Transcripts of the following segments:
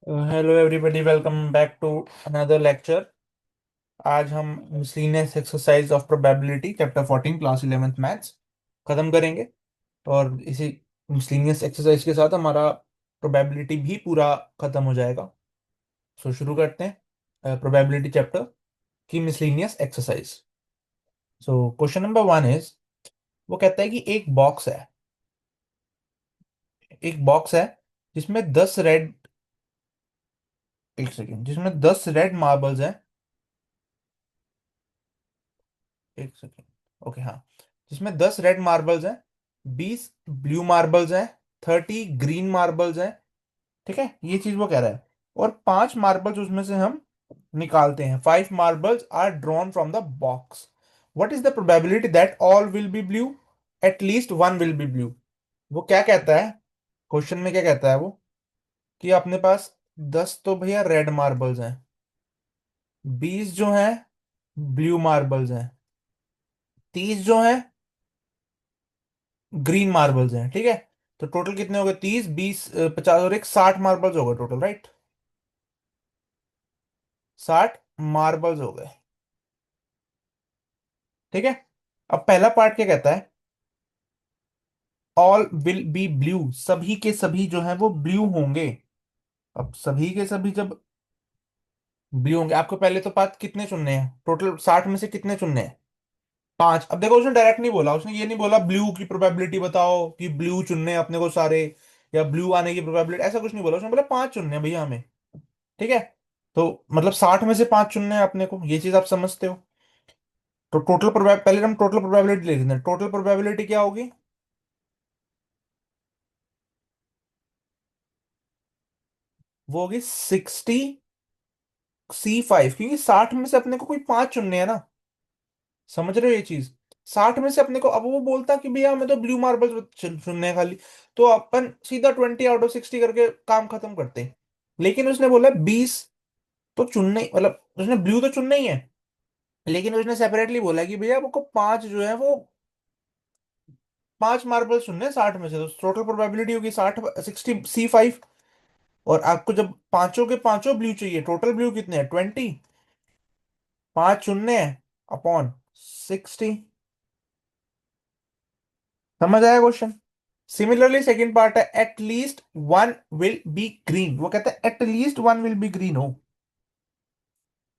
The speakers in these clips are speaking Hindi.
Hello everybody, welcome back to another lecture. आज हम miscellaneous exercise of probability chapter 14 class 11th maths खत्म करेंगे। और इसी मिसलेनियस एक्सरसाइज के साथ हमारा प्रोबेबिलिटी भी पूरा खत्म हो जाएगा। सो शुरू करते हैं प्रोबेबिलिटी चैप्टर की miscellaneous exercise. So question number 1 is, वो कहता है कि एक बॉक्स है जिसमें 10 रेड, एक सेकेंड, जिसमें 10 रेड मार्बल्स हैं। एक सेकेंड, ओके हाँ, जिसमें 10 रेड मार्बल्स हैं, 20 ब्लू मार्बल्स हैं, 30 ग्रीन मार्बल्स हैं। ठीक है, ये चीज वो कह रहा है। और 5 मार्बल्स उसमें से हम निकालते हैं। 5 marbles are drawn from the box. What is the probability that all will be blue, at least one will be blue? वो क्या कहता है, क्वेश्चन में क्या कहता है वो, कि अपने पास 10 तो भैया रेड मार्बल्स हैं, 20 जो हैं ब्लू मार्बल्स हैं, 30 जो हैं ग्रीन मार्बल्स हैं। ठीक है, तो टोटल कितने हो गए? 30, 20, 50 और एक 60 मार्बल्स हो गए टोटल, राइट? 60 मार्बल्स हो गए। ठीक है, अब पहला पार्ट क्या कहता है? ऑल विल बी ब्लू, सभी के सभी जो हैं वो ब्लू होंगे। अब सभी के सभी जब ब्लू होंगे, आपको पहले तो पार्ट कितने चुनने हैं? टोटल 60 में से कितने चुनने हैं? 5। अब देखो, उसने डायरेक्ट नहीं बोला, उसने ये नहीं बोला ब्लू की प्रोबेबिलिटी बताओ कि ब्लू चुनने हैं अपने को सारे, या ब्लू आने की प्रोबेबिलिटी, ऐसा कुछ नहीं बोला। उसने बोला 5 चुनने हैं भैया हमें। ठीक है, तो मतलब 60 में से 5 चुनने हैं अपने को, ये चीज आप समझते हो। तो टोटल प्रोबेब पहले हम टोटल प्रोबेबिलिटी लिख दें। टोटल प्रोबेबिलिटी क्या होगी? वो होगी 60C5, क्योंकि 60 में से अपने को कोई 5 चुनने हैं ना। समझ रहे हो ये चीज? 60 में से अपने को, अब वो बोलता कि भैया हमें तो ब्लू मार्बल चुनने हैं खाली, तो अपन सीधा 20 आउट ऑफ 60 करके काम खत्म करते हैं। लेकिन उसने बोला 20 तो चुनने, मतलब उसने ब्लू तो चुनना ही है, लेकिन उसने सेपरेटली बोला कि भैया आपको 5 जो है वो 5 मार्बल चुनने हैं 60 में से। तो टोटल प्रोबेबिलिटी होगी 60 60C5। और आपको जब पांचों के पांचों ब्लू चाहिए, टोटल ब्लू कितने हैं? 20। 5 चुनने हैं अपॉन 60। समझ आया क्वेश्चन? सिमिलरली सेकंड पार्ट है, at least one will be green. वो कहता है at least one will be green हो।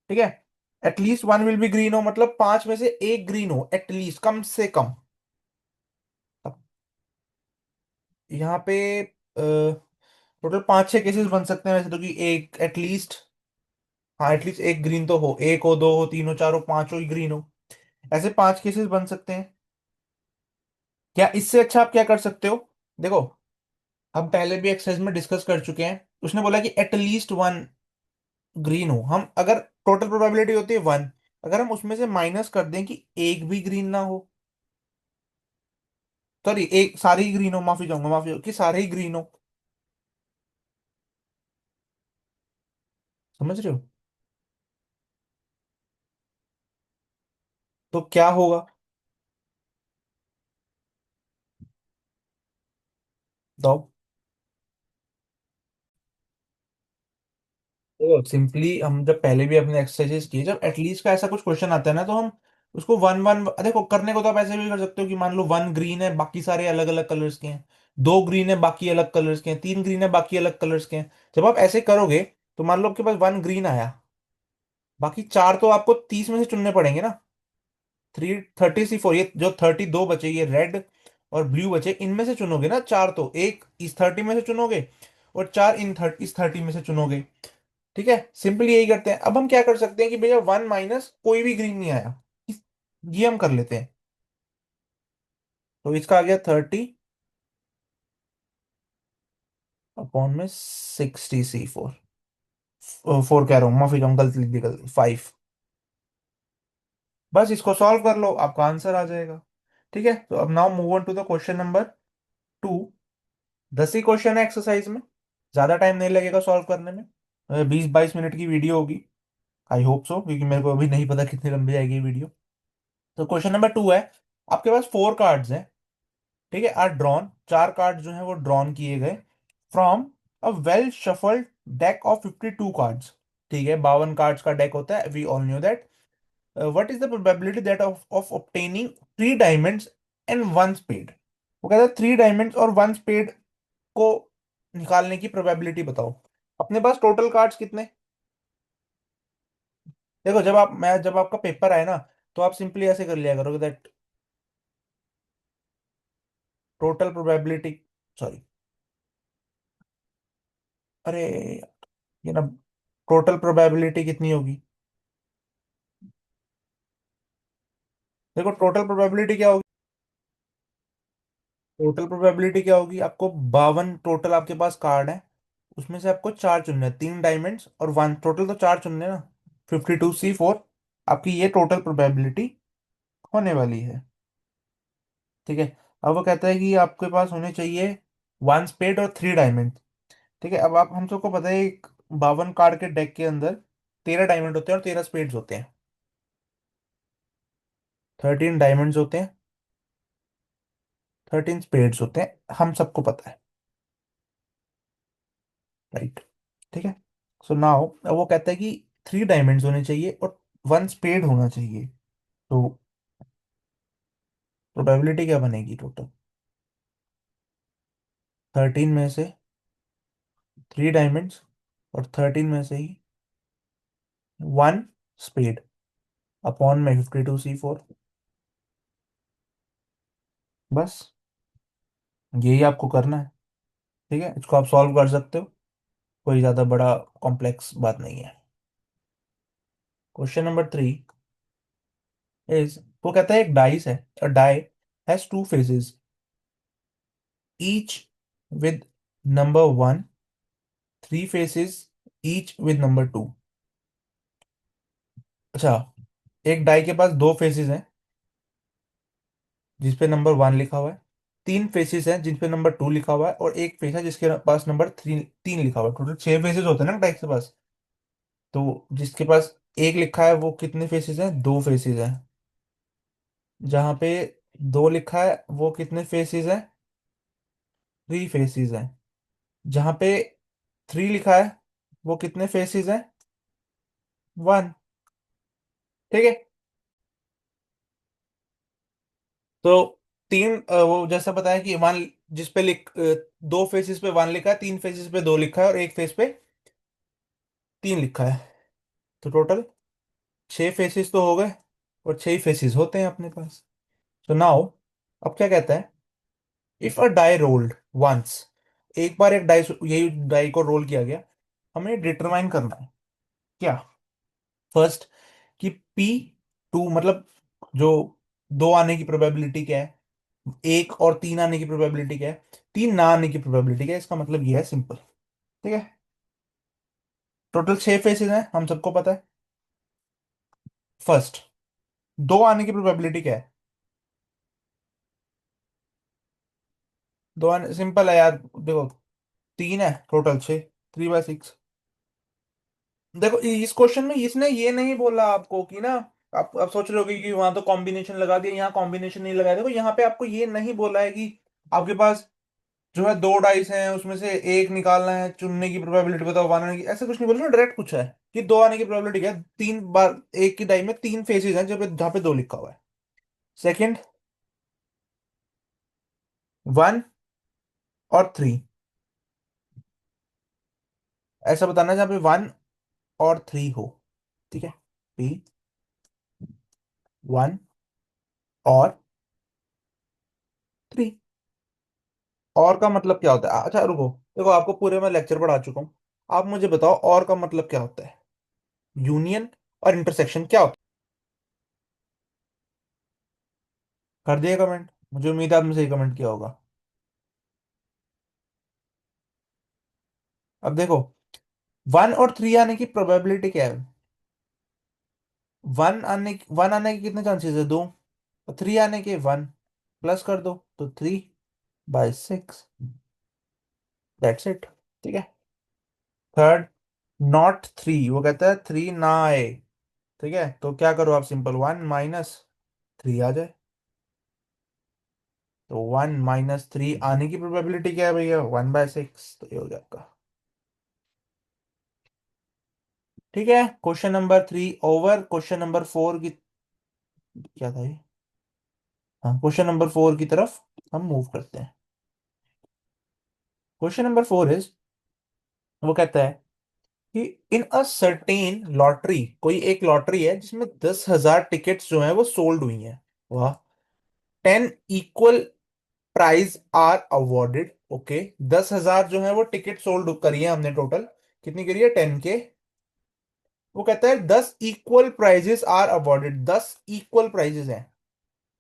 ठीक है, at least one will be green हो मतलब 5 में से एक ग्रीन हो, एटलीस्ट, कम से कम। अब यहाँ पे टोटल 5 6 केसेस बन सकते हैं वैसे तो, कि एक एटलीस्ट, हाँ एटलीस्ट एक ग्रीन तो हो, एक हो, दो हो, तीन हो, चार हो, पांच हो, ग्रीन हो। ऐसे 5 केसेस बन सकते हैं। क्या इससे अच्छा आप क्या कर सकते हो? देखो, हम पहले भी एक्सरसाइज में डिस्कस कर चुके हैं। उसने बोला कि एटलीस्ट वन ग्रीन हो। हम अगर टोटल प्रोबेबिलिटी होती है 1, अगर हम उसमें से माइनस कर दें कि एक भी ग्रीन ना हो, सॉरी एक सारे ही ग्रीन हो, माफी चाहूंगा, माफी कि सारे ही ग्रीन हो। समझ रहे हो? तो क्या होगा? तो सिंपली हम जब पहले भी अपने एक्सरसाइजेस किए, जब एटलीस्ट का ऐसा कुछ क्वेश्चन आता है ना, तो हम उसको वन वन देखो, करने को तो आप ऐसे भी कर सकते हो कि मान लो 1 ग्रीन है बाकी सारे अलग अलग कलर्स के हैं, 2 ग्रीन है बाकी अलग कलर्स के हैं, 3 ग्रीन है बाकी अलग कलर्स के हैं। जब आप ऐसे करोगे तो मान लो आपके पास 1 ग्रीन आया, बाकी 4 तो आपको 30 में से चुनने पड़ेंगे ना। 30 30 C4, ये जो 32 बचे, ये रेड और ब्लू बचे, इनमें से चुनोगे ना 4, तो एक इस 30 में से चुनोगे और 4 इस 30 में से चुनोगे। ठीक है, सिंपली यही करते हैं। अब हम क्या कर सकते हैं कि भैया 1 माइनस कोई भी ग्रीन नहीं आया, ये हम कर लेते हैं। तो इसका आ गया 30 अपॉन में 60C4। 4 कह रहा हूँ, माफी चाहूँ, गलती लिख दी, गलती, 5। बस इसको सॉल्व कर लो, आपका आंसर आ जाएगा। ठीक है, तो अब now move on to the question number 2। 10 ही क्वेश्चन है एक्सरसाइज में, ज्यादा टाइम नहीं लगेगा सॉल्व करने में, 20 22 मिनट की वीडियो होगी। आई होप सो, क्योंकि मेरे को अभी नहीं पता कितनी लंबी आएगी वीडियो। तो क्वेश्चन नंबर 2 है, आपके पास 4 कार्ड्स हैं। ठीक है, आर ड्रॉन, 4 कार्ड जो है वो ड्रॉन किए गए from a well shuffled deck of 52 cards, ठीक है, 52 कार्ड्स का डेक होता है, we all knew that. What is the probability that of obtaining 3 diamonds and 1 spade. वो कहता है 3 डायमंड्स और 1 स्पेड को निकालने की प्रोबेबिलिटी बताओ। अपने पास टोटल कार्ड्स कितने, देखो जब आपका पेपर आए ना, तो आप सिंपली ऐसे कर लिया करोगे दैट टोटल प्रोबेबिलिटी, सॉरी, अरे ये ना, टोटल प्रोबेबिलिटी कितनी होगी, देखो टोटल प्रोबेबिलिटी क्या होगी, टोटल प्रोबेबिलिटी क्या होगी, आपको 52 टोटल आपके पास कार्ड है, उसमें से आपको 4 चुनने हैं, 3 डायमंड्स और 1, टोटल तो 4 चुनने हैं ना, 52C4 आपकी ये टोटल प्रोबेबिलिटी होने वाली है। ठीक है, अब वो कहता है कि आपके पास होने चाहिए 1 स्पेड और 3 डायमंड। ठीक है, अब आप हम सबको पता है एक 52 कार्ड के डेक के अंदर 13 डायमंड होते हैं और 13 स्पेड्स होते हैं, 13 डायमंड्स होते हैं, 13 स्पेड्स होते हैं, हम सबको पता है, राइट। ठीक है, सो नाउ वो कहता है कि 3 डायमंड्स होने चाहिए और 1 स्पेड होना चाहिए, तो प्रोबेबिलिटी क्या बनेगी टोटल, 13 में से 3 डायमंड्स और 13 में से ही 1 स्पेड अपॉन में 52C4, बस यही आपको करना है। ठीक है, इसको आप सॉल्व कर सकते हो, कोई ज़्यादा बड़ा कॉम्प्लेक्स बात नहीं है। क्वेश्चन नंबर 3 इज, वो कहता है एक डाइस है, a die has 2 faces, each with number 1, 3 faces each with number 2। अच्छा, एक डाई के पास 2 फेसेस हैं जिसपे नंबर 1 लिखा हुआ है, 3 फेसेस हैं जिन पे नंबर 2 लिखा हुआ है, और एक फेस है जिसके पास नंबर 3 लिखा हुआ है, टोटल 6 फेसेस होते हैं ना डाई के पास। तो जिसके पास एक लिखा है वो कितने फेसेस हैं, 2 फेसेस हैं। जहां पे 2 लिखा है वो कितने फेसेस हैं, 3 फेसेस हैं। जहां पे 3 लिखा है वो कितने फेसेस हैं, 1। ठीक है, तो वो जैसा बताया कि 1 जिस पे 2 फेसेस पे 1 लिखा है, 3 फेसेस पे 2 लिखा है और एक फेस पे 3 लिखा है, तो टोटल 6 फेसेस तो हो गए, और 6 फेसेस होते हैं अपने पास। तो नाउ अब क्या कहता है, if a die rolled once, एक बार एक डाई, यही डाई को रोल किया गया, हमें डिटरमाइन करना है क्या, फर्स्ट कि P2 मतलब जो 2 आने की प्रोबेबिलिटी क्या है, 1 और 3 आने की प्रोबेबिलिटी क्या है, 3 ना आने की प्रोबेबिलिटी क्या है, इसका मतलब ये है सिंपल। ठीक है, टोटल 6 फेसेस हैं हम सबको पता है, फर्स्ट 2 आने की प्रोबेबिलिटी क्या है, 2 आने सिंपल है यार, देखो 3 है, टोटल 6, 3/6। देखो इस क्वेश्चन में इसने ये नहीं बोला आपको कि ना, आप सोच रहे होगे कि वहां तो कॉम्बिनेशन लगा दिया, यहाँ कॉम्बिनेशन नहीं लगाया, देखो यहाँ पे आपको ये नहीं बोला है कि आपके पास जो है 2 डाइस हैं उसमें से एक निकालना है, चुनने की प्रोबेबिलिटी बताओ, 1 आने की, ऐसा कुछ नहीं बोला, डायरेक्ट पूछा है कि 2 आने की प्रोबेबिलिटी क्या है, 3 बार एक की डाई में 3 फेसेस हैं जहाँ पे 2 लिखा हुआ है। सेकंड, 1 और 3, ऐसा बताना है जहाँ पे 1 और 3 हो। ठीक है, P 1 और 3, और का मतलब क्या होता है, अच्छा रुको, देखो आपको पूरे में लेक्चर पढ़ा चुका हूँ, आप मुझे बताओ और का मतलब क्या होता है, यूनियन और इंटरसेक्शन क्या होता है, कर दिए कमेंट, मुझे उम्मीद है आपने सही कमेंट किया होगा। अब देखो 1 और 3 आने की प्रोबेबिलिटी क्या है, 1 आने के कितने चांसेस है, 2, और 3 आने के 1, प्लस कर दो तो 3/6, दैट्स इट। ठीक है, थर्ड, नॉट 3, वो कहता है 3 ना आए, ठीक है, तो क्या करो आप, सिंपल 1 - 3 आ जाए, तो 1 - 3 आने की प्रोबेबिलिटी क्या है भैया, 1/6, तो ये हो गया आपका। ठीक है, question number 3 over. Question number 4 की क्या था ये? हाँ, क्वेश्चन नंबर 4 की तरफ हम मूव करते हैं। क्वेश्चन नंबर 4 इज, वो कहता है कि इन अ सर्टेन लॉटरी, कोई एक लॉटरी है जिसमें 10,000 टिकट्स जो है वो सोल्ड हुई हैं। वाह। 10 equal prize are awarded. Okay, 10,000 जो है वो टिकट सोल्ड करी है हमने टोटल। कितनी करी है? 10 के। वो कहता है 10 equal prizes are awarded, 10 equal prizes हैं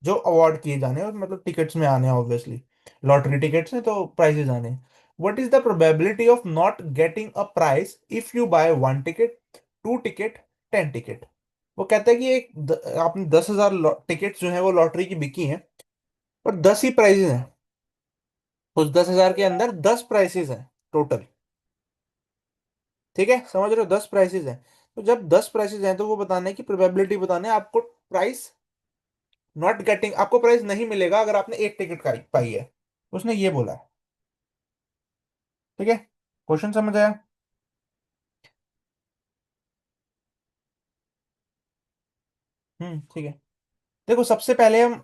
जो अवार्ड किए जाने हैं, और मतलब टिकट्स में आने हैं ऑब्वियसली। लॉटरी टिकट्स हैं तो प्राइजेस आने हैं। What is the probability of not getting a prize if you buy 1 ticket, 2 ticket, 10 ticket? वो कहता है कि आपने 10,000 टिकट जो है वो लॉटरी की बिकी हैं, और 10 ही प्राइजेस हैं। उस 10,000 के अंदर 10 प्राइसेस हैं टोटल। ठीक है, समझ रहे हो? 10 प्राइसेस हैं। तो जब 10 प्राइसेस हैं तो वो बताने की प्रोबेबिलिटी बताने हैं आपको। प्राइस नॉट गेटिंग, आपको प्राइस नहीं मिलेगा अगर आपने एक टिकट पाई है। उसने ये बोला है। ठीक है, क्वेश्चन समझ आया? ठीक है। देखो, सबसे पहले हम,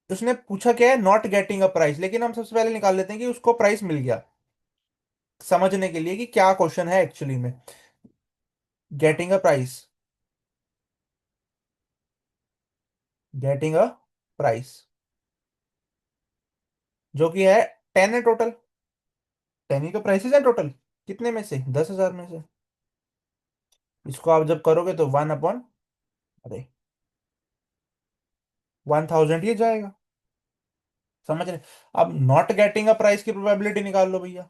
उसने पूछा क्या है? नॉट गेटिंग अ प्राइस, लेकिन हम सबसे पहले निकाल लेते हैं कि उसको प्राइस मिल गया, समझने के लिए कि क्या क्वेश्चन है एक्चुअली में। Getting a price, getting a price जो कि है 10 है टोटल। 10 ही तो प्राइसेस है टोटल। कितने में से? 10,000 में से। इसको आप जब करोगे तो 1 अपॉन, अरे, 1,000 ये जाएगा। समझ रहे? अब नॉट गेटिंग अ प्राइस की प्रोबेबिलिटी निकाल लो भैया।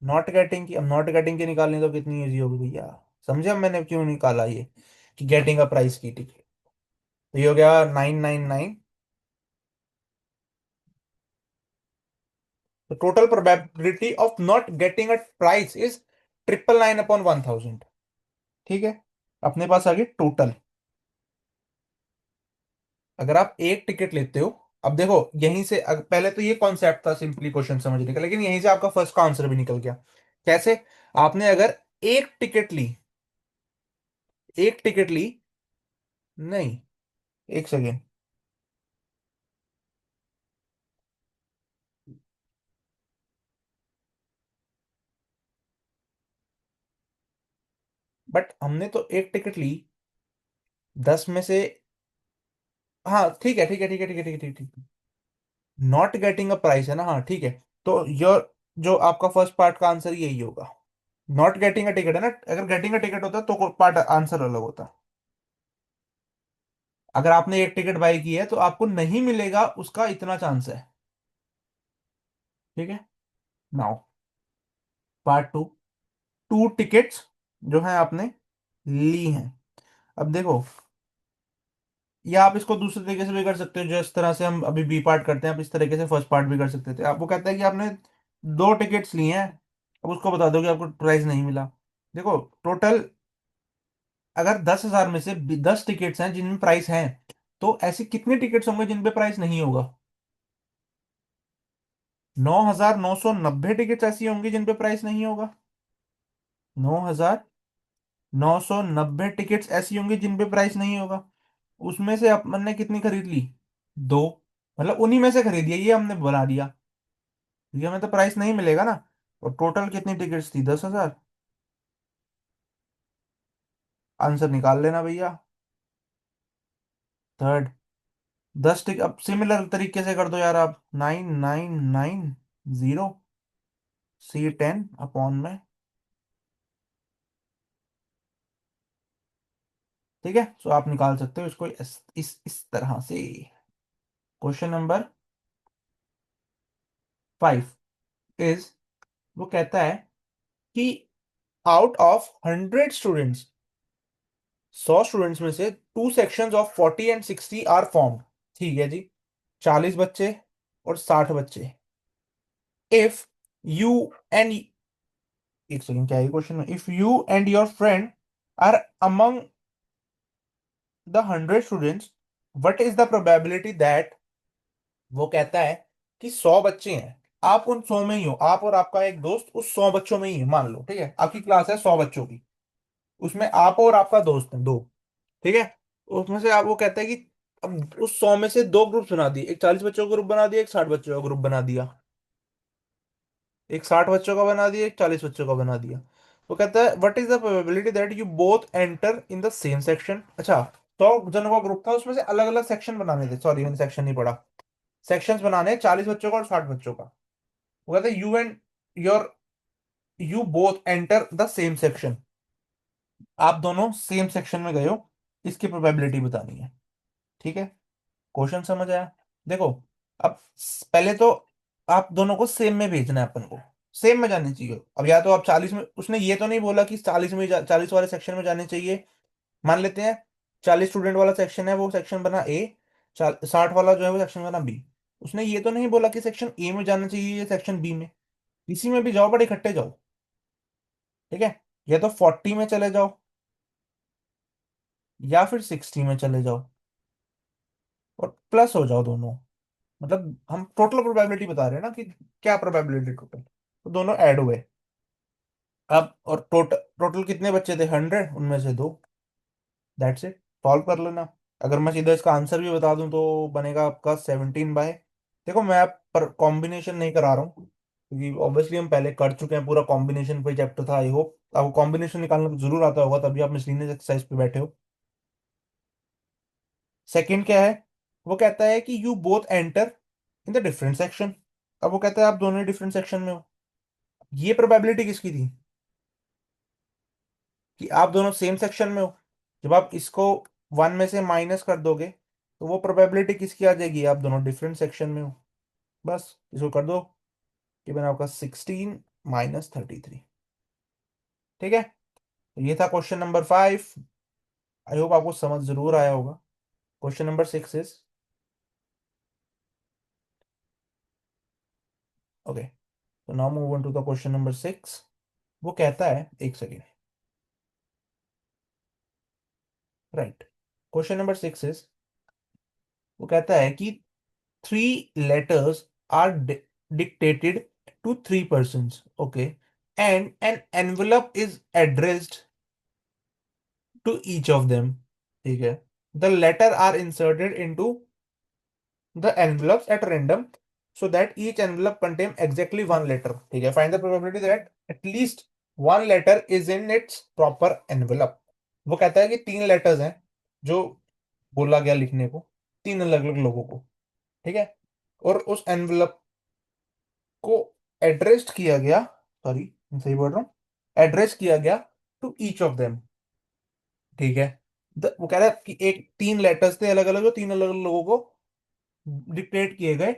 नॉट गेटिंग की, अब नॉट गेटिंग की निकालनी तो कितनी इजी होगी भैया। समझे अब मैंने क्यों निकाला ये, कि गेटिंग अ प्राइस की? ठीक है, तो ये हो गया 999। तो total probability of not getting a price is 999 upon 1,000। ठीक है, अपने पास आ गई टोटल। अगर आप एक टिकट लेते हो, अब देखो यहीं से पहले तो ये कॉन्सेप्ट था सिंपली क्वेश्चन समझने का, लेकिन यहीं से आपका फर्स्ट का आंसर भी निकल गया। कैसे? आपने अगर एक टिकट ली, एक टिकट ली, नहीं, एक सेकेंड, बट हमने तो एक टिकट ली 10 में से। हाँ ठीक है, ठीक है, ठीक है, ठीक है, ठीक है, ठीक है, ठीक है। नॉट गेटिंग अ प्राइस है ना? हाँ ठीक है। तो योर, जो आपका फर्स्ट पार्ट का आंसर यही होगा। नॉट गेटिंग अ टिकट है ना? अगर गेटिंग अ टिकट होता तो पार्ट आंसर अलग होता। अगर आपने एक टिकट बाई की है तो आपको नहीं मिलेगा उसका इतना चांस है। ठीक है, नाउ पार्ट टू। 2 टिकट्स जो है आपने ली हैं। अब देखो, या आप इसको दूसरे तरीके से भी कर सकते हो, जिस तरह से हम अभी बी पार्ट करते हैं, आप इस तरीके से फर्स्ट पार्ट भी कर सकते थे। आपको कहता है कि आपने 2 टिकट्स ली हैं, अब उसको बता दो कि आपको प्राइस नहीं मिला। देखो, टोटल अगर 10,000 में से 10 टिकट्स हैं जिनमें प्राइस हैं, तो ऐसे कितने टिकट्स होंगे जिन पे प्राइस नहीं होगा? 9,990 टिकट्स ऐसी होंगी जिन पे प्राइस नहीं होगा। 9,990 टिकट्स ऐसी होंगी जिन पे प्राइस नहीं होगा। उसमें से अपन ने कितनी खरीद ली? दो। मतलब उन्हीं में से खरीदी है, ये हमने बना दिया। ये हमें तो प्राइस नहीं मिलेगा ना। और टोटल कितनी टिकट्स थी? 10,000। आंसर निकाल लेना भैया। Third, 10 ticket. अब सिमिलर तरीके से कर दो यार आप। 9,990 C10 अपॉन में। ठीक है, तो आप निकाल सकते हो इसको इस तरह से। क्वेश्चन नंबर 5 इज, वो कहता है कि आउट ऑफ 100 स्टूडेंट्स, 100 स्टूडेंट्स में से 2 sections of 40 and 60 are formed. ठीक है जी, 40 बच्चे और 60 बच्चे। इफ यू एंड, एक सेकेंड, क्या है क्वेश्चन में? If you and your friend are among the 100 students, what is the probability that, वो कहता है कि 100 बच्चे हैं, आप उन 100 में ही हो, आप और आपका एक दोस्त उस 100 बच्चों में ही है, मान लो, ठीक है, आपकी क्लास है 100 बच्चों की, उसमें आप और आपका दोस्त है दो, ठीक है। उसमें से आप, वो कहते हैं कि अब उस 100 में से दो ग्रुप्स बना दिए, एक 40 बच्चों का ग्रुप बना दिया, एक 60 बच्चों का ग्रुप बना दिया, एक 60 बच्चों का बना दिया, एक 40 बच्चों का बना दिया। वो कहता है what is the probability that you both enter in the same section. अच्छा, 100 जनों का ग्रुप था, उसमें से अलग अलग सेक्शन बनाने थे, सॉरी मैंने सेक्शन नहीं पढ़ा, सेक्शंस बनाने 40 बच्चों का और 60 बच्चों का। वो कहता है your you both enter the same section, आप दोनों सेम सेक्शन में गए हो, इसकी प्रोबेबिलिटी बतानी है, ठीक है। क्वेश्चन समझ आया? देखो, अब पहले तो आप दोनों को सेम में भेजना है, अपन को सेम में जानी चाहिए। अब या तो आप 40 में, उसने ये तो नहीं बोला कि 40 में 40 वाले सेक्शन में जाने चाहिए, मान लेते हैं 40 स्टूडेंट वाला सेक्शन है, वो सेक्शन बना ए, 60 वाला जो है वो सेक्शन बना बी। उसने ये तो नहीं बोला कि सेक्शन ए में जाना चाहिए या सेक्शन बी में, किसी में भी जाओ बट इकट्ठे जाओ, ठीक है। या तो 40 में चले जाओ या फिर 60 में चले जाओ, और प्लस हो जाओ दोनों, मतलब हम टोटल प्रोबेबिलिटी बता रहे हैं ना कि क्या प्रोबेबिलिटी टोटल, तो दोनों ऐड हुए। अब और टोटल टोटल कितने बच्चे थे, 100, उनमें से दो, दैट्स इट, सॉल्व कर लेना। अगर मैं सीधा इसका आंसर भी बता दूं तो बनेगा आपका 17/। देखो मैं पर कॉम्बिनेशन नहीं करा रहा हूँ, क्योंकि ऑब्वियसली हम पहले कर चुके हैं, पूरा कॉम्बिनेशन पे चैप्टर था, आई होप आपको कॉम्बिनेशन निकालना तो जरूर आता होगा, तभी आप मिसलिनियस एक्सरसाइज पे बैठे हो। सेकंड क्या है, वो कहता है कि you both enter in the different section. अब वो कहता है आप दोनों डिफरेंट सेक्शन में हो, ये प्रोबेबिलिटी किसकी थी, कि आप दोनों सेम सेक्शन में हो। जब आप इसको 1 में से माइनस कर दोगे तो वो प्रोबेबिलिटी किसकी आ जाएगी, आप दोनों डिफरेंट सेक्शन में हो। बस इसको कर दो, कि बना आपका 16 - 33, ठीक है। तो ये था क्वेश्चन नंबर 5। आई होप आपको समझ जरूर आया होगा। क्वेश्चन नंबर 6 इज, ओके, तो now move on to the question number 6। वो कहता है, एक second, right, question number 6 is, वो कहता है कि 3 letters are dictated to 3 persons, okay, and an envelope is addressed to each of them, ठीक है। The letter are inserted into the envelopes at random so that each envelope contain exactly one letter, ठीक है। Find the probability that at least one letter is in its proper envelope। वो कहता है कि 3 लेटर्स हैं जो बोला गया लिखने को, 3 अलग अलग लोगों को, ठीक है, और उस एनवलप को एड्रेस्ड किया गया, सॉरी मैं सही बोल रहा हूँ, एड्रेस किया गया टू ईच ऑफ देम, ठीक है। वो कह रहा है कि एक 3 लेटर्स थे अलग अलग, जो 3 अलग अलग लोगों को डिक्टेट किए गए,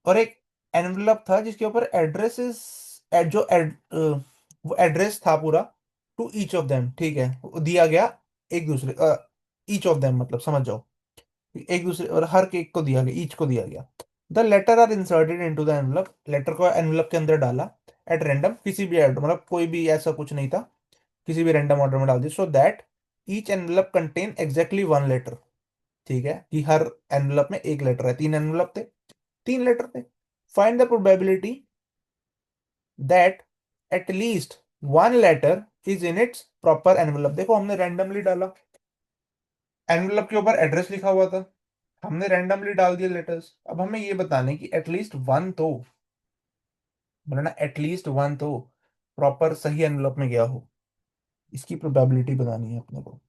और एक एनवलप था जिसके ऊपर एड्रेसेस, जो वो एड्रेस था पूरा, टू ईच ऑफ देम, ठीक है, वो दिया गया एक दूसरे, ईच ऑफ देम मतलब समझ जाओ, एक दूसरे और हर एक को दिया गया, ईच को दिया गया। The letter are inserted into the envelope, letter को एनवलप के अंदर डाला, एट रैंडम, किसी भी मतलब कोई भी ऐसा कुछ नहीं था, किसी भी रैंडम ऑर्डर में डाल दिया, so that each envelope contain exactly one letter, ठीक है, कि हर एनवलप में एक लेटर है, 3 एनवलप थे, 3 लेटर थे। Find the probability that at least one letter is in its proper envelope. देखो हमने रैंडमली डाला, एनवलप के ऊपर एड्रेस लिखा हुआ था, हमने रैंडमली डाल दिए लेटर्स, अब हमें ये बताने कि एटलीस्ट वन तो, बोला ना, एटलीस्ट वन तो प्रॉपर सही एनवलप में गया हो, इसकी प्रोबेबिलिटी बतानी है अपने को।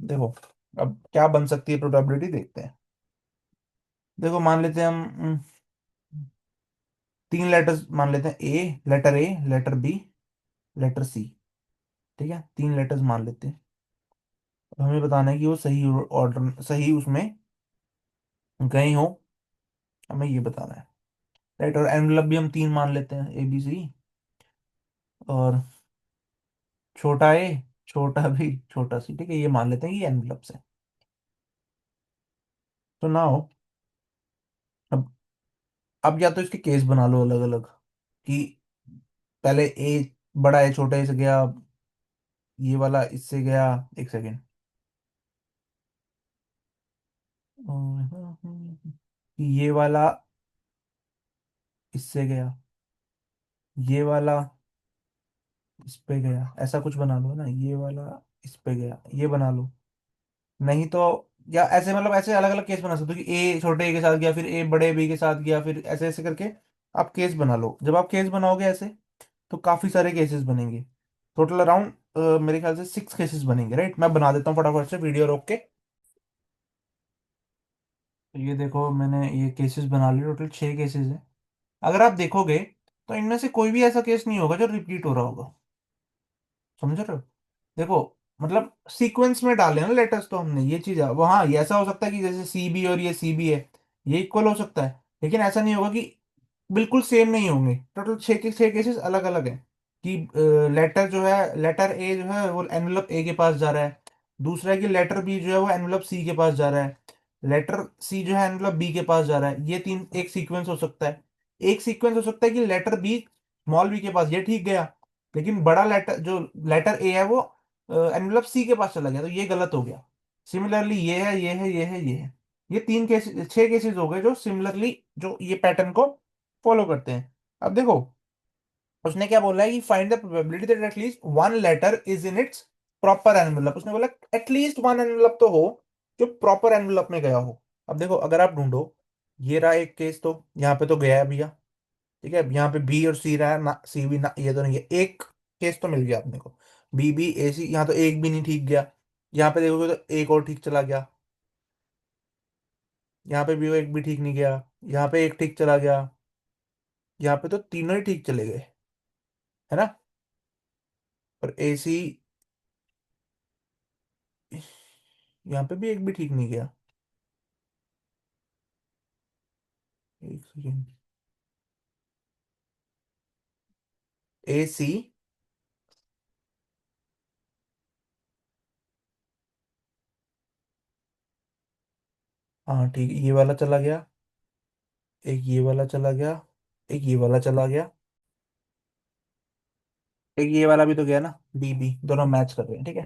देखो अब क्या बन सकती है प्रोबेबिलिटी, देखते हैं। देखो मान लेते हैं हम 3 लेटर्स मान लेते हैं, ए, लेटर बी, लेटर सी, ठीक है, 3 लेटर्स मान लेते हैं। अब हमें बताना है कि वो सही ऑर्डर, सही उसमें गए हो, हमें ये बताना है, राइट। और एनवलप भी हम 3 मान लेते हैं, ए बी सी, और छोटा ए, छोटा बी, छोटा सी, ठीक है, ये मान लेते हैं कि एनवलप से। तो नाउ, अब अब या तो इसके केस बना लो अलग अलग, कि पहले ए, बड़ा ए छोटे से गया, ये वाला इससे गया, एक सेकेंड, कि ये वाला इससे गया, ये वाला इस पे गया, ऐसा कुछ बना लो ना, ये वाला इस पे गया, ये बना लो। नहीं तो, या ऐसे मतलब ऐसे अलग अलग केस बना सकते हो कि ए छोटे ए के साथ गया, फिर ए बड़े बी के साथ गया, फिर ऐसे ऐसे करके आप केस बना लो। जब आप केस बनाओगे ऐसे, तो काफी सारे केसेस बनेंगे। टोटल अराउंड मेरे ख्याल से 6 केसेस बनेंगे, राइट। मैं बना देता हूँ फटाफट से वीडियो रोक के। तो ये देखो, मैंने ये केसेस बना लिए, टोटल 6 केसेस हैं। अगर आप देखोगे तो इनमें से कोई भी ऐसा केस नहीं होगा जो रिपीट हो रहा होगा। समझ रहे हो? देखो, मतलब सीक्वेंस में डाले ना लेटर्स, तो हमने ये चीज है वो। हाँ, ये ऐसा हो सकता है कि जैसे सी बी और ये सी बी है, ये इक्वल हो सकता है, लेकिन ऐसा नहीं होगा कि बिल्कुल सेम नहीं होंगे। टोटल 6 केसेस अलग अलग हैं कि लेटर जो है, लेटर ए जो है वो एनवेलप ए के पास जा रहा है। दूसरा है कि लेटर बी जो है वो एनवेलप सी के पास जा रहा है। लेटर सी जो है एनवेलप बी के पास जा रहा है। ये तीन एक सीक्वेंस हो सकता है। एक सीक्वेंस हो सकता है कि लेटर बी स्मॉल बी के पास, ये ठीक गया, लेकिन बड़ा लेटर जो लेटर ए है वो एनवेलप सी के पास चला गया, तो ये गलत हो गया। सिमिलरली ये है, ये है, ये है, ये है। ये 6 केसेस हो गए जो सिमिलरली, जो ये पैटर्न को फॉलो करते हैं। अब देखो, उसने क्या बोला है कि find the probability that at least one letter is in its proper envelope. उसने बोला एटलीस्ट वन एनवेलप तो हो जो प्रॉपर एनवेलप में गया हो। अब देखो, अगर आप ढूंढो, ये रहा एक केस, तो यहाँ पे तो गया है भैया। ठीक है, यहाँ पे बी और सी रहा है ना, सी भी ना, ये तो नहीं है। एक केस तो मिल गया अपने को, बी बी ए सी। यहाँ तो एक भी नहीं ठीक गया। यहाँ पे देखोगे तो एक और ठीक चला गया। यहाँ पे भी वो एक भी ठीक नहीं गया। यहाँ पे एक ठीक चला गया। यहाँ पे तो तीनों ही ठीक चले गए, है ना। और ए सी, यहाँ पे भी एक भी ठीक नहीं गया। एक सेकेंड, ए सी, हाँ ठीक, ये वाला चला गया, एक ये वाला चला गया, एक ये वाला चला गया, एक ये वाला भी तो गया ना, बी बी दोनों मैच कर रहे हैं, ठीक है।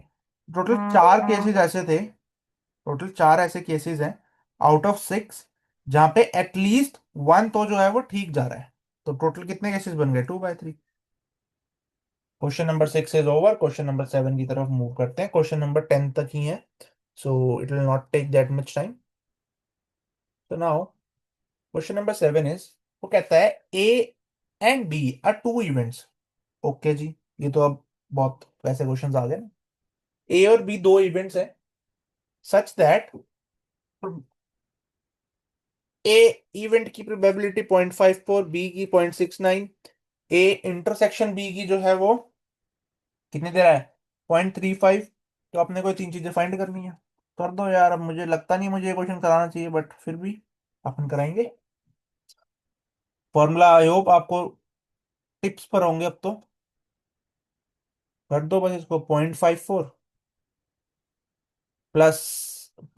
टोटल 4 केसेस ऐसे थे, टोटल 4 ऐसे केसेस हैं आउट ऑफ 6, जहां पे एटलीस्ट वन तो जो है वो ठीक जा रहा है। तो टोटल कितने केसेस बन गए? 2/3। Question number 6 is over. Question number 7 की तरफ मूव करते हैं। क्वेश्चन नंबर 10 तक ही है, so it will not take that much time. तो नाउ क्वेश्चन नंबर 7 इज, वो कहता है A and B are two events. Okay जी, ये तो अब बहुत वैसे क्वेश्चंस आ गए ना। ए और बी दो इवेंट्स हैं, सच दैट ए इवेंट की प्रोबेबिलिटी 0.54, बी की 0.69, ए इंटरसेक्शन बी की जो है वो कितनी दे रहा है? 0.35। तो अपने को 3 चीजें फाइंड करनी है। कर दो यार, अब मुझे लगता नहीं मुझे ये क्वेश्चन कराना चाहिए, बट फिर भी अपन कराएंगे। फॉर्मूला आई होप आपको टिप्स पर होंगे अब तो। कर दो बस इसको, 0.54 प्लस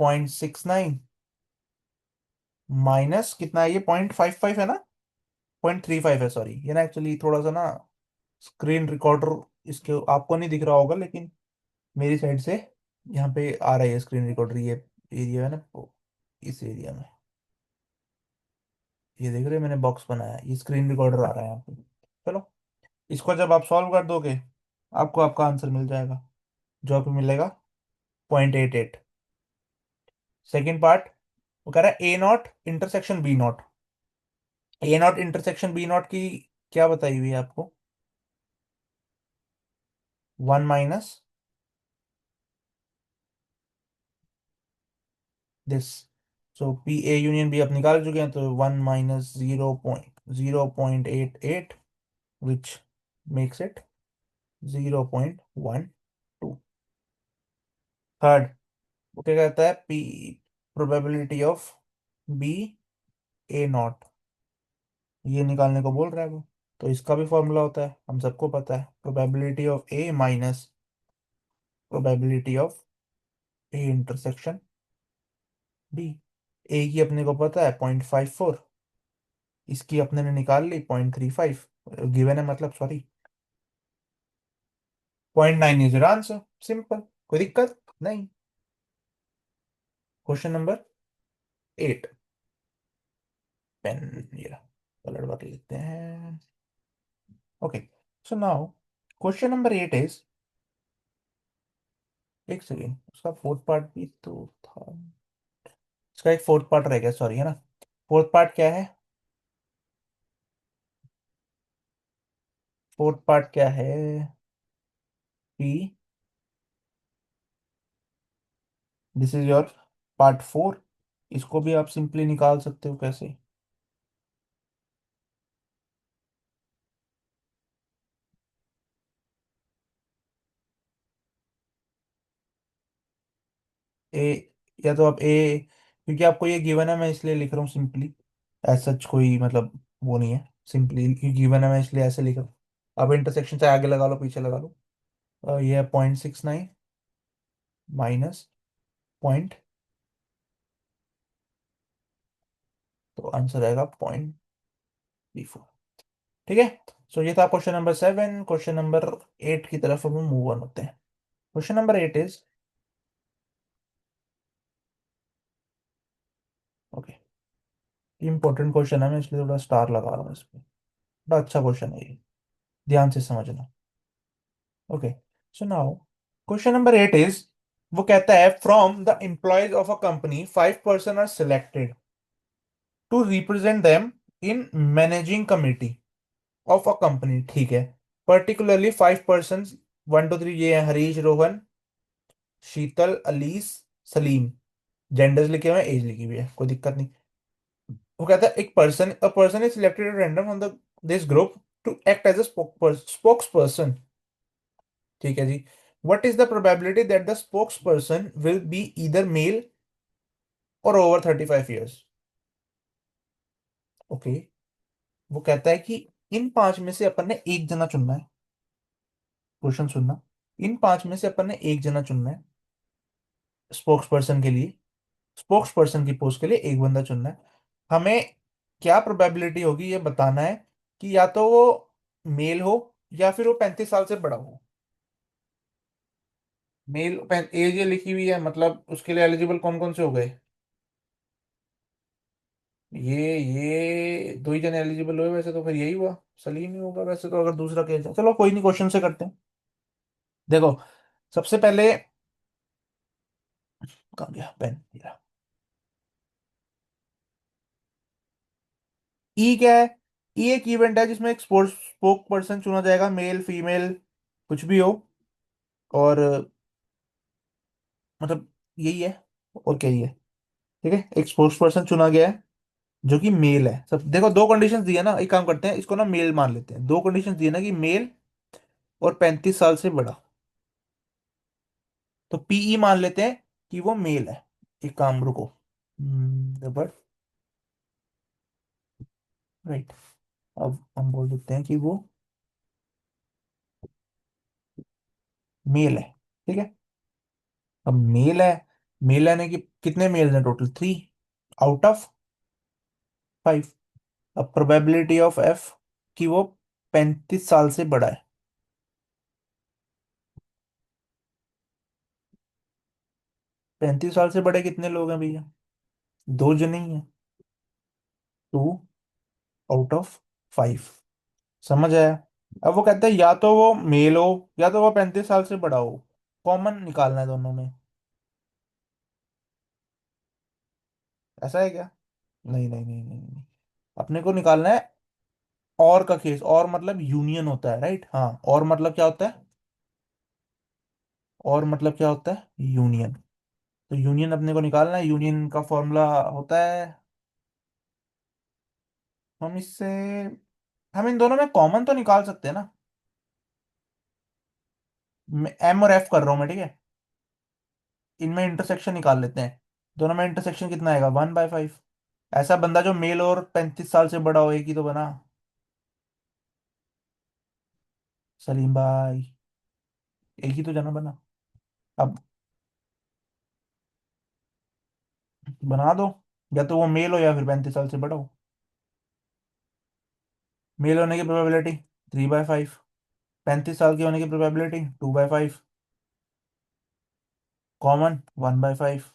0.69 माइनस कितना है? ये 0.55 है ना, 0.35 है, सॉरी। ये ना एक्चुअली थोड़ा सा ना स्क्रीन रिकॉर्डर, इसके आपको नहीं दिख रहा होगा, लेकिन मेरी साइड से यहाँ पे आ रहा है स्क्रीन रिकॉर्डर, ये एरिया है ना, इस एरिया में। ये देख रहे हैं, मैंने बॉक्स बनाया है, ये स्क्रीन रिकॉर्डर आ रहा है यहाँ पे। चलो, इसको जब आप सॉल्व कर दोगे, आपको आपका आंसर मिल जाएगा, जो आपको मिलेगा 0.88। सेकेंड पार्ट, वो कह रहा है A not intersection B not. A not intersection B not की क्या बताई हुई है आपको? 1 - this. So P A union B आप निकाल चुके हैं, तो 1 - 0.88, विच मेक्स इट 0.12। थर्ड, वो क्या कहता है? P probability of B A not, ये निकालने को बोल रहा है वो। तो इसका भी फॉर्मूला होता है, हम सबको पता है, probability of A minus probability of A intersection B. A की अपने को पता है 0.54, इसकी अपने ने निकाल ली 0.35, गिवन है मतलब, सॉरी। 0.9 इज आंसर, सिंपल, कोई दिक्कत नहीं। Question number 8। पेन, ये कलर वर्क लिखते हैं। Okay, so now question number 8 is, एक सेकेंड, उसका फोर्थ पार्ट भी तो था। इसका एक फोर्थ पार्ट रह गया, सॉरी, है ना। फोर्थ पार्ट क्या है? फोर्थ पार्ट क्या है? P, this is your part 4। इसको भी आप सिंपली निकाल सकते हो, कैसे? ए, या तो आप ए, क्योंकि आपको ये गिवन है मैं इसलिए लिख रहा हूँ सिंपली, एज सच कोई मतलब वो नहीं है, सिंपली गिवन है मैं इसलिए ऐसे लिख रहा हूँ। अब इंटरसेक्शन चाहे आगे लगा लो पीछे लगा लो। ये है 0.69 माइनस 0., तो आंसर आएगा 0.34। ठीक है। सो ये था क्वेश्चन नंबर 7। क्वेश्चन नंबर 8 की तरफ हम मूव ऑन होते हैं। Question number 8 is, okay, important question है, मैं इसलिए थोड़ा स्टार लगा रहा हूँ इस पे। बड़ा अच्छा क्वेश्चन है ये, ध्यान से समझना। Okay, so now question number 8 is, वो कहता है from the employees of a company 5 person are selected to represent them in managing committee of a company. ठीक है, पर्टिकुलरली 5 पर्सन, 1 2 3, ये है हरीश, रोहन, शीतल, अलीस, सलीम। जेंडर्स लिखे हुए हैं, एज लिखी हुई है, कोई दिक्कत नहीं। वो कहता है एक person, a person is selected at random on the this group to act as a spokes person. ठीक है जी। What is the probability that the spokes person will be either male or over 35 years? Okay, वो कहता है कि इन 5 में से अपन ने एक जना चुनना है। क्वेश्चन सुनना, इन 5 में से अपन ने एक जना चुनना है स्पोक्स पर्सन के लिए। स्पोक्स पर्सन की पोस्ट के लिए एक बंदा चुनना है। हमें क्या प्रोबेबिलिटी होगी ये बताना है कि या तो वो मेल हो या फिर वो 35 साल से बड़ा हो। मेल, एज ये लिखी हुई है, मतलब उसके लिए एलिजिबल कौन कौन से हो गए? ये दो ही जन एलिजिबल हुए, वैसे तो फिर यही हुआ, सलीम ही होगा वैसे तो, अगर दूसरा किया जाए। चलो कोई नहीं, क्वेश्चन से करते हैं। देखो, सबसे पहले, कहाँ गया पेन? ई क्या है? ई एक इवेंट है जिसमें एक स्पोर्ट्स स्पोक पर्सन चुना जाएगा, मेल फीमेल कुछ भी हो, और मतलब यही है, और क्या ही है। ठीक है, एक स्पोर्ट्स पर्सन चुना गया है जो कि मेल है। सब देखो, दो कंडीशंस दी है ना, एक काम करते हैं, इसको ना मेल मान लेते हैं। दो कंडीशंस दी है ना, कि मेल और 35 साल से बड़ा, तो पीई मान लेते हैं कि वो मेल है। एक काम, रुको, बट राइट, अब हम बोल देते हैं कि वो मेल है। ठीक है, अब मेल है, मेल है ने कि कितने मेल हैं टोटल? 3 out of 5। अब प्रोबेबिलिटी ऑफ एफ कि वो 35 साल से बड़ा है। 35 साल से बड़े कितने लोग हैं भैया? दो जने ही हैं। 2 आउट ऑफ 5, समझ आया? अब वो कहता है या तो वो मेल हो या तो वो 35 साल से बड़ा हो, कॉमन निकालना है दोनों में। ऐसा है क्या? नहीं नहीं नहीं नहीं नहीं, अपने को निकालना है और का केस, और मतलब यूनियन होता है, राइट? हाँ, और मतलब क्या होता है? और मतलब क्या होता है? यूनियन। तो यूनियन अपने को निकालना है, यूनियन का फॉर्मूला होता है, हम इससे, हम इन दोनों में कॉमन तो निकाल सकते हैं ना। एम और एफ कर रहा हूं मैं, ठीक है। इनमें इंटरसेक्शन निकाल लेते हैं। दोनों में इंटरसेक्शन कितना आएगा? 1/5। ऐसा बंदा जो मेल और 35 साल से बड़ा हो, एक ही तो बना, सलीम भाई, एक ही तो जना बना। अब बना दो, या तो वो मेल हो या फिर 35 साल से बड़ा हो। मेल होने की प्रोबेबिलिटी 3/5, 35 साल के होने की प्रोबेबिलिटी 2/5, कॉमन 1/5,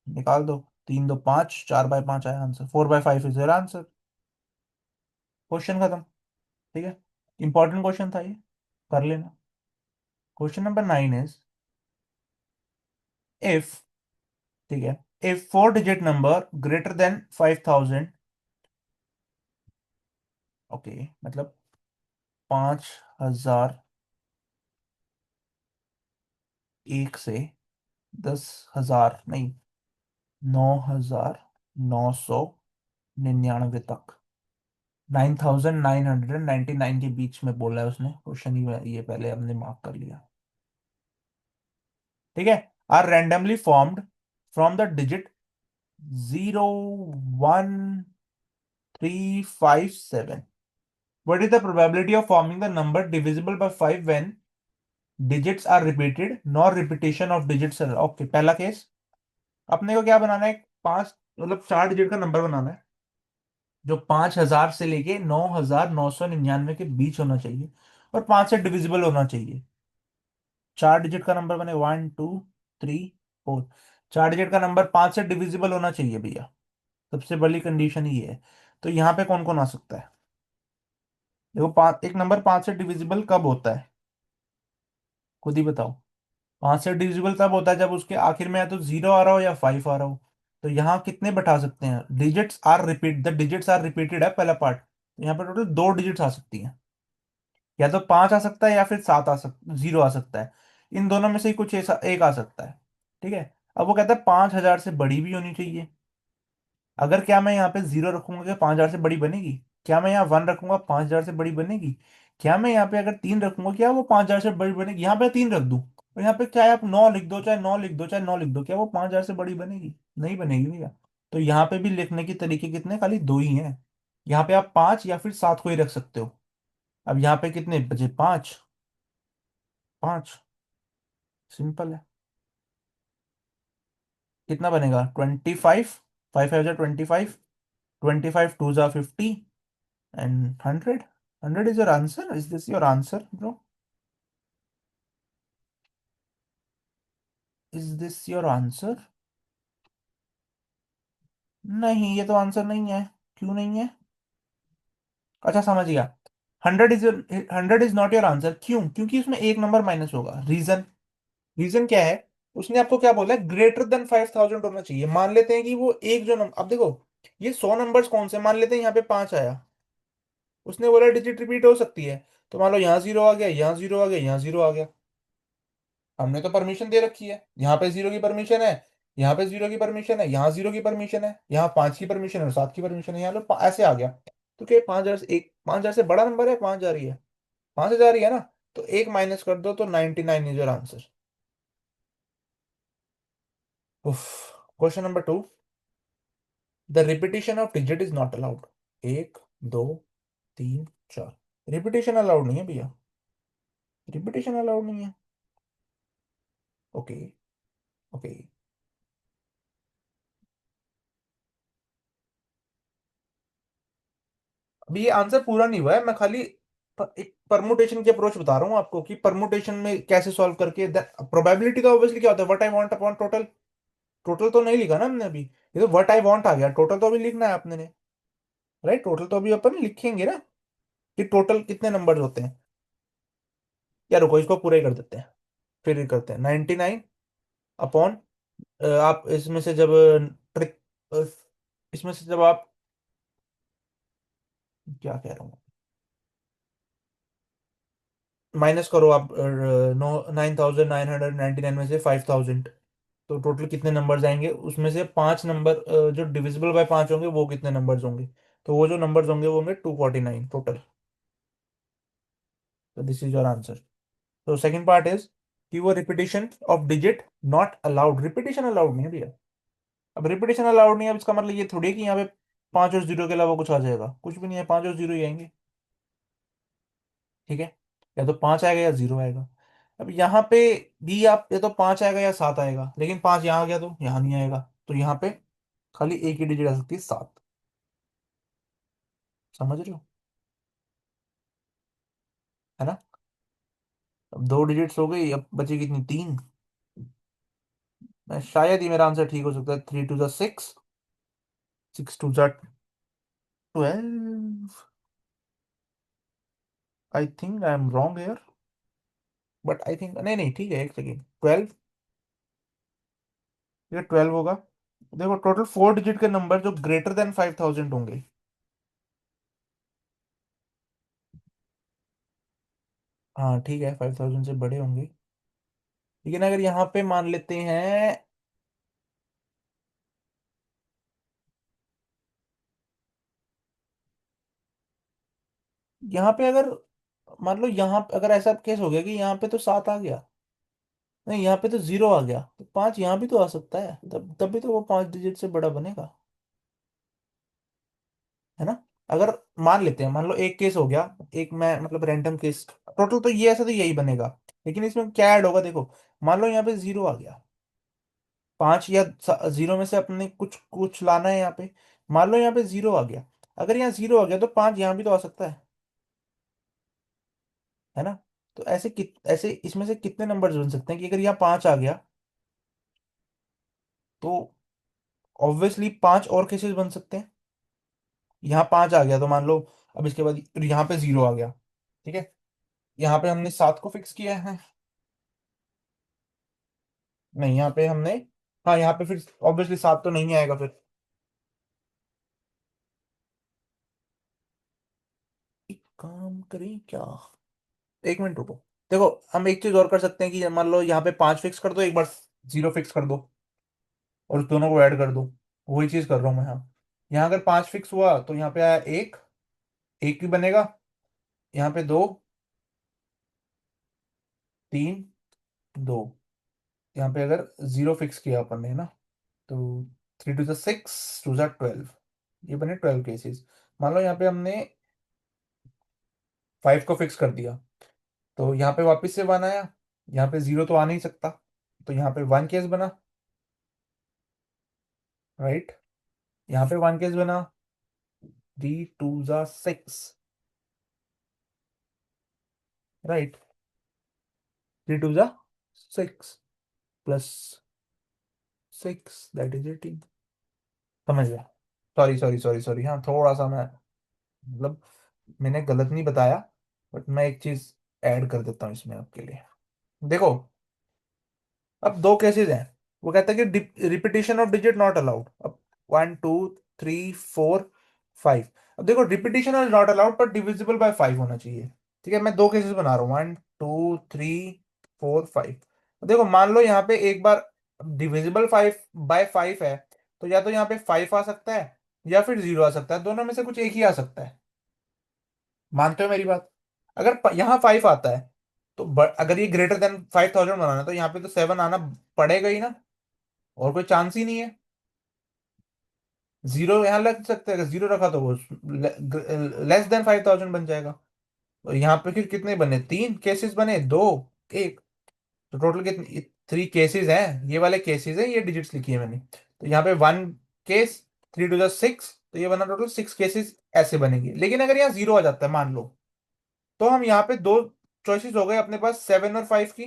निकाल दो। 3 2 5, 4/5 आया answer, 4/5 is your answer. Question खत्म। ठीक है, इंपॉर्टेंट क्वेश्चन था ये, कर लेना। क्वेश्चन नंबर 9 इज, इफ, ठीक है, if 4 digit number greater than 5,000, okay, मतलब 5,000 एक से 10,000 नहीं, 9,999 तक, 9,999 के बीच में बोला है उसने, क्वेश्चन ही ये पहले हमने मार्क कर लिया। ठीक है, are randomly formed from the digit 0, 1, 3, 5, 7, what is the probability of forming the number divisible by 5 when digits are repeated, nor repetition of digits are, okay, पहला केस, अपने को क्या बनाना है, पांच, मतलब 4 डिजिट का नंबर बनाना है जो 5,000 से लेके 9,999 के बीच होना चाहिए और 5 से डिविजिबल होना चाहिए। 4 डिजिट का नंबर बने 1, 2, 3, 4, 4 डिजिट का नंबर 5 से डिविजिबल होना चाहिए भैया, सबसे बड़ी कंडीशन ये है। तो यहाँ पे कौन कौन आ सकता है? देखो, पाँच, एक नंबर 5 से डिविजिबल कब होता है, खुद ही बताओ। 5 से डिविजिबल तब होता है जब उसके आखिर में या तो 0 आ रहा हो या 5 आ रहा हो। तो यहाँ कितने बैठा सकते हैं, digits are repeat, the digits are repeated है पहला पार्ट, तो यहाँ पे टोटल 2 डिजिट्स आ सकती हैं, या तो 5 आ सकता है या फिर 7 आ सकता, 0 आ सकता है, इन दोनों में से ही कुछ ऐसा एक आ सकता है। ठीक है, अब वो कहता है 5,000 से बड़ी भी होनी चाहिए। अगर क्या मैं यहाँ पे 0 रखूंगा क्या 5,000 से बड़ी बनेगी? क्या मैं यहाँ 1 रखूंगा 5,000 से बड़ी बनेगी? क्या मैं यहाँ पे अगर 3 रखूंगा क्या वो 5,000 से बड़ी बनेगी? यहाँ पे 3 रख दूं और यहाँ पे चाहे आप 9 लिख दो, चाहे 9 लिख दो, चाहे 9 लिख दो, क्या वो 5,000 से बड़ी बनेगी? नहीं बनेगी भैया। तो यहाँ पे भी लिखने के तरीके कितने, खाली दो ही हैं। यहाँ पे आप 5 या फिर 7 को ही रख सकते हो। अब यहाँ पे कितने बचे, 5, 5, सिंपल है। कितना बनेगा, 25, 5 5 जा 25, 25 2 जा 50 and 100। 100 is your answer, is this your answer bro? Is this your answer? नहीं, ये तो आंसर नहीं है। क्यों नहीं है? अच्छा, समझ गया। 100 इज नॉट योर आंसर, क्यों? क्योंकि उसमें एक नंबर माइनस होगा। रीजन, रीजन क्या है? उसने आपको क्या बोला है, ग्रेटर देन 5,000 होना चाहिए। मान लेते हैं कि वो एक जो नंबर, अब देखो, ये 100 नंबर्स कौन से, मान लेते हैं यहाँ पे 5 आया, उसने बोला डिजिट रिपीट हो सकती है, तो मान लो यहाँ 0 आ गया, यहाँ 0 आ गया, यहाँ 0 आ गया। हमने तो परमिशन दे रखी है, यहाँ पे 0 की परमिशन है, यहाँ पे 0 की परमिशन है, यहाँ 0 की परमिशन है, यहाँ 5 की परमिशन है और 7 की परमिशन है, यहाँ लो ऐसे आ गया। तो क्या 5,000 से एक, 5,000 से बड़ा नंबर है, 5,000 ही है, 5,000 ही है ना। तो एक माइनस कर दो तो 99 इज योर आंसर। उफ। Question number 2, the repetition of digit is not allowed. 1, 2, 3, 4, repetition allowed नहीं है भैया, रिपीटिशन अलाउड नहीं है। Okay, okay. अभी ये आंसर पूरा नहीं हुआ है, मैं खाली एक परमुटेशन की अप्रोच बता रहा हूँ आपको कि परमुटेशन में कैसे सॉल्व करके। प्रोबेबिलिटी तो ऑब्वियसली क्या होता है, what I want upon total. Total तो नहीं लिखा ना हमने अभी, ये तो व्हाट आई वांट आ गया, टोटल तो अभी लिखना है आपने ने। राइट, टोटल तो अभी अपन लिखेंगे ना, कि टोटल कितने नंबर्स होते हैं। या रुको, इसको पूरा ही कर देते हैं, फिर ही करते हैं 99 अपॉन, आप इसमें से जब ट्रिक, इसमें से जब आप, क्या कह रहा हूँ, माइनस करो आप, नो, 9,999 में से 5,000, तो टोटल कितने नंबर्स आएंगे, उसमें से 5 नंबर जो डिविजिबल बाय 5 होंगे वो कितने नंबर्स होंगे, तो वो जो नंबर्स होंगे वो होंगे 249 टोटल। तो दिस इज योर आंसर। तो सेकंड पार्ट इज कि वो repetition of digit not allowed, repetition allowed नहीं है भैया। अब रिपीटिशन अलाउड नहीं है, अब इसका मतलब ये थोड़ी है कि यहाँ पे 5 और 0 के अलावा कुछ आ जाएगा, कुछ भी नहीं है, 5 और 0 ही आएंगे। ठीक है, या तो 5 आएगा या 0 आएगा। अब यहाँ पे भी आप, या तो 5 आएगा या 7 आएगा, लेकिन 5 यहाँ आ गया तो यहाँ नहीं आएगा, तो यहाँ पे खाली एक ही डिजिट आ सकती है, 7। समझ रहे हो? है ना? अब 2 डिजिट्स हो गई, अब बची कितनी, 3। मैं शायद ही मेरा आंसर ठीक हो सकता है, 3 2 जा 6, 6 2 जा 12। I think I am wrong hair, but I think नहीं नहीं ठीक है, एक सेकेंड, 12, ये 12 होगा। देखो टोटल 4 डिजिट के नंबर जो ग्रेटर देन 5000 होंगे। हाँ ठीक है, 5000 से बड़े होंगे। लेकिन अगर यहाँ पे मान लेते हैं, यहाँ पे अगर मान लो यहाँ पे अगर ऐसा केस हो गया कि यहाँ पे तो 7 आ गया, नहीं यहाँ पे तो 0 आ गया, तो 5 यहाँ भी तो आ सकता है, तब तब भी तो वो 5 डिजिट से बड़ा बनेगा, है ना। अगर मान लेते हैं, मान लो एक केस हो गया, एक मैं मतलब रैंडम केस, टोटल तो ये ऐसा तो यही बनेगा, लेकिन इसमें क्या ऐड होगा देखो। मान लो यहाँ पे 0 आ गया, 5 या 0 में से अपने कुछ कुछ लाना है यहाँ पे। मान लो यहाँ पे 0 आ गया, अगर यहाँ 0 आ गया तो 5 यहाँ भी तो आ सकता है ना। तो ऐसे इसमें से कितने नंबर्स बन सकते हैं कि अगर यहाँ 5 आ गया तो ऑब्वियसली 5 और केसेस बन सकते हैं। यहाँ 5 आ गया तो मान लो, अब इसके बाद यहाँ पे 0 आ गया, ठीक है। यहाँ पे हमने 7 को फिक्स किया है, नहीं यहाँ पे हमने, हाँ यहाँ पे फिर ऑब्वियसली 7 तो नहीं आएगा फिर। एक काम करें क्या, एक मिनट रुको। देखो हम एक चीज और कर सकते हैं कि मान लो यहाँ पे 5 फिक्स कर दो, एक बार 0 फिक्स कर दो, और उस दोनों को ऐड कर दो। वही चीज कर रहा हूँ मैं यहाँ। यहाँ अगर 5 फिक्स हुआ तो यहाँ पे आया एक, एक भी बनेगा। यहाँ पे 2, 3, 2। यहाँ पे अगर 0 फिक्स किया अपन ने ना, तो 3 टू द 6, 2 ज़ा 12, ये बने 12 केसेस। मान लो यहाँ पे हमने 5 को फिक्स कर दिया, तो यहाँ पे वापस से 1 आया, यहाँ पे 0 तो आ नहीं सकता, तो यहाँ पे 1 केस बना, राइट। यहाँ पे 1 केस बना, 3 टू ज़ा 6, राइट। 3 टू ज़ा 6 प्लस 6 दैट इज 18। समझ गया। सॉरी सॉरी सॉरी सॉरी, हाँ थोड़ा सा मैं मतलब मैंने गलत नहीं बताया, बट मैं एक चीज ऐड कर देता हूँ इसमें आपके लिए। देखो अब 2 केसेस हैं, वो कहता है कि repetition of digit not allowed. अब 1, 2, 3, 4, 5। अब देखो रिपीटिशन इज नॉट अलाउड पर डिविजिबल बाय 5 होना चाहिए। ठीक है, मैं 2 केसेस बना रहा हूँ, 1, 2, 3, 4, 5। देखो मान लो यहाँ पे एक बार डिविजिबल 5/5 है, तो या तो यहाँ पे 5 आ सकता है या फिर 0 आ सकता है, दोनों में से कुछ एक ही आ सकता है। मानते हो मेरी बात। अगर यहाँ 5 आता है तो अगर ये ग्रेटर देन 5000 बनाना है, तो यहाँ पे तो 7 आना पड़ेगा ही ना, और कोई चांस ही नहीं है। 0 यहाँ लग सकता है, अगर 0 रखा तो वो लेस देन 5000 बन जाएगा। और यहाँ पे फिर कितने बने, 3 केसेस बने, 2, 1, तो टोटल कितने, 3 केसेस हैं, ये वाले केसेस हैं, ये डिजिट्स लिखी है मैंने। तो यहाँ पे 1 केस, 3 टू द 6, तो ये बना टोटल 6 केसेस ऐसे बनेंगे। लेकिन अगर यहाँ 0 आ जाता है मान लो, तो हम यहाँ पे दो चॉइसेस हो गए अपने पास, 7 और 5 की।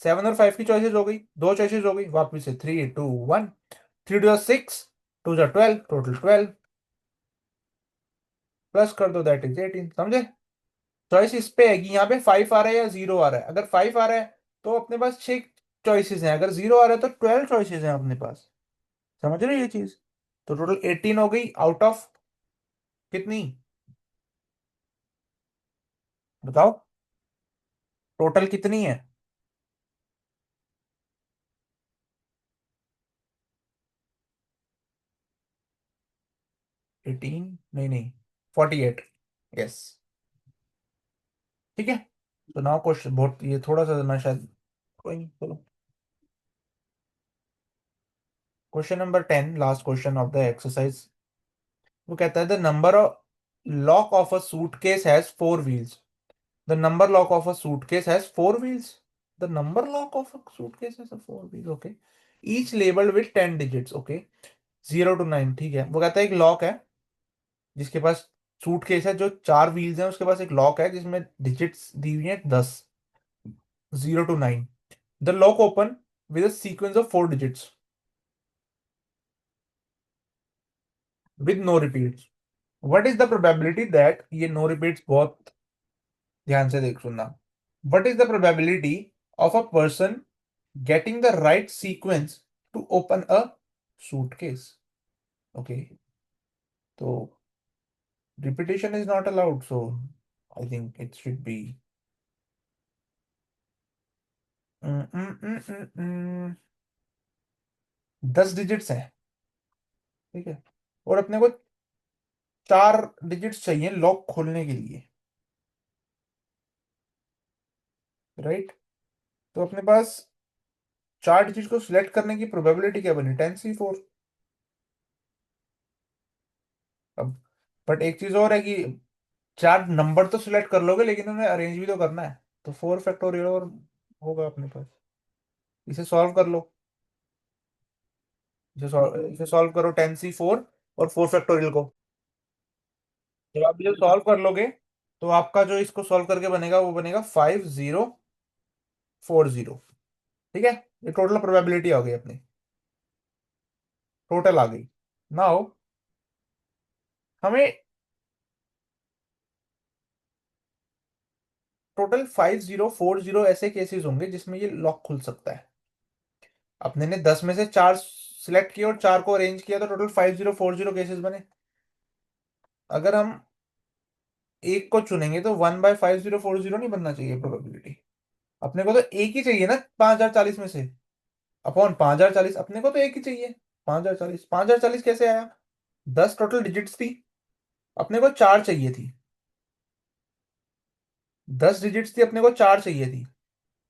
7 और 5 की चॉइसेस हो गई, 2 चॉइसेस हो गई, वापिस से 3, 2, 1। 3 टू द 6, 2 ज़ा 12, टोटल 12, प्लस कर दो दैट इज 18। समझे। चॉइस इस पे है कि यहाँ पे 5 आ रहा है या 0 आ रहा है। अगर 5 आ रहा है तो अपने पास 6 चॉइसेस हैं, अगर 0 आ रहा है तो 12 चॉइसेस हैं अपने पास। समझ रहे हो ये चीज। तो टोटल 18 हो गई आउट ऑफ कितनी, बताओ टोटल कितनी है। 18, नहीं नहीं, 48। यस। ठीक है। तो नाउ क्वेश्चन बहुत ये थोड़ा सा ना शायद, कोई नहीं चलो। Question number 10, last question of the exercise. वो कहता है the number of lock of a suitcase has 4 wheels. The number lock of a suitcase has 4 wheels. The number lock of a suitcase has 4 wheels, okay. Each labelled with 10 digits, okay. 0 to 9, ठीक है। वो कहता है एक लॉक है जिसके पास, सूटकेस है जो 4 व्हील्स हैं, उसके पास एक लॉक है जिसमें डिजिट्स दी हुई है 10, 0 to 9। The lock open with sequence of 4 digits with no repeats. What is the probability that, ये नो रिपीट्स बहुत ध्यान से देख सुनना, what is the probability of a person getting the right sequence to open a suitcase? Okay, तो repetition is not allowed, so I think it should be 10 digits है, ठीक है, और अपने को 4 डिजिट्स चाहिए लॉक खोलने के लिए, राइट? तो अपने पास 4 डिजिट को सिलेक्ट करने की प्रोबेबिलिटी क्या बनी, 10c4। अब बट एक चीज और है कि 4 नंबर तो सिलेक्ट कर लोगे लेकिन उन्हें अरेंज भी तो करना है, तो 4 फैक्टोरियल और होगा अपने पास। इसे सॉल्व कर लो, इसे सॉल्व करो 10c4 और 4 फैक्टोरियल को। जब आप ये सॉल्व कर लोगे तो आपका जो इसको सॉल्व करके बनेगा वो बनेगा 5040। ठीक है, ये टोटल प्रोबेबिलिटी आ गई अपनी, टोटल आ गई। नाउ हमें टोटल 5040 ऐसे केसेस होंगे जिसमें ये लॉक खुल सकता है। अपने ने 10 में से 4 सिलेक्ट किए और 4 को अरेंज किया तो टोटल 5040 केसेस बने। अगर हम एक को चुनेंगे तो 1/5040 नहीं बनना चाहिए प्रोबेबिलिटी। अपने को तो एक ही चाहिए ना 5040 में से, अपॉन 5040, अपने को तो एक ही चाहिए। 5040, 5040 कैसे आया? 10 टोटल डिजिट्स थी, अपने को 4 चाहिए थी। 10 डिजिट्स थी, अपने को 4 चाहिए थी।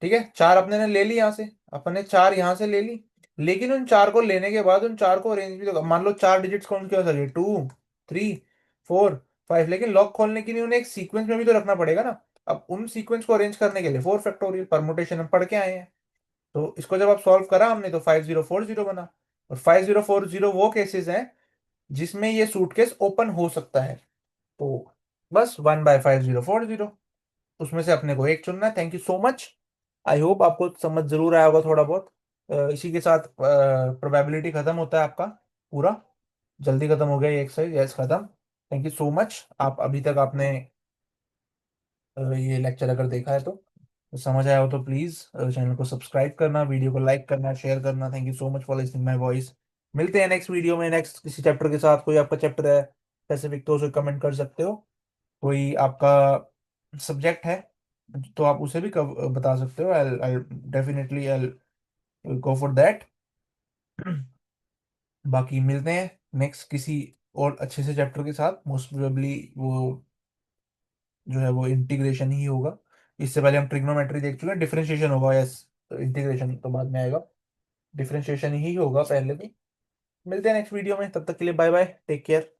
ठीक है, 4 अपने ने ले ली यहाँ से, अपने 4 यहाँ से ले ली। लेकिन उन 4 को लेने के बाद उन 4 को अरेंज भी तो मान लो 4 डिजिट्स कौन क्या हो सकती है, 2 3 4 5, लेकिन लॉक खोलने के लिए उन्हें एक सीक्वेंस में भी तो रखना पड़ेगा ना। अब उन सीक्वेंस को अरेंज करने के लिए 4 फैक्टोरियल परमुटेशन हम पढ़ के आए हैं। तो इसको जब आप सॉल्व करा हमने तो 5040 बना। और 5040 वो केसेस हैं जिसमें ये सूटकेस ओपन हो सकता है। तो बस 1/5040, उसमें से अपने को एक चुनना है। Thank you so much. I hope आपको समझ जरूर आया होगा थोड़ा बहुत। इसी के साथ प्रोबेबिलिटी खत्म होता है आपका पूरा। जल्दी खत्म हो गया ये एक्सरसाइज, यस खत्म। Thank you so much. आप अभी तक आपने ये लेक्चर अगर देखा है तो समझ आया हो तो प्लीज चैनल को सब्सक्राइब करना, वीडियो को लाइक करना, शेयर करना। Thank you so much for listening my voice. मिलते हैं नेक्स्ट वीडियो में, नेक्स्ट किसी चैप्टर के साथ। कोई आपका चैप्टर है स्पेसिफिक तो उसे कमेंट कर सकते हो। कोई आपका सब्जेक्ट है तो आप उसे भी बता सकते हो। I definitely I go for that. बाकी मिलते हैं नेक्स्ट किसी और अच्छे से चैप्टर के साथ। मोस्ट प्रोबेबली वो जो है वो इंटीग्रेशन ही होगा। इससे पहले हम ट्रिग्नोमेट्री देख चुके हैं, डिफरेंशिएशन होगा, यस। इंटीग्रेशन तो बाद में आएगा, डिफरेंशिएशन ही होगा पहले भी। मिलते हैं नेक्स्ट वीडियो में, तब तक के लिए बाय बाय, टेक केयर।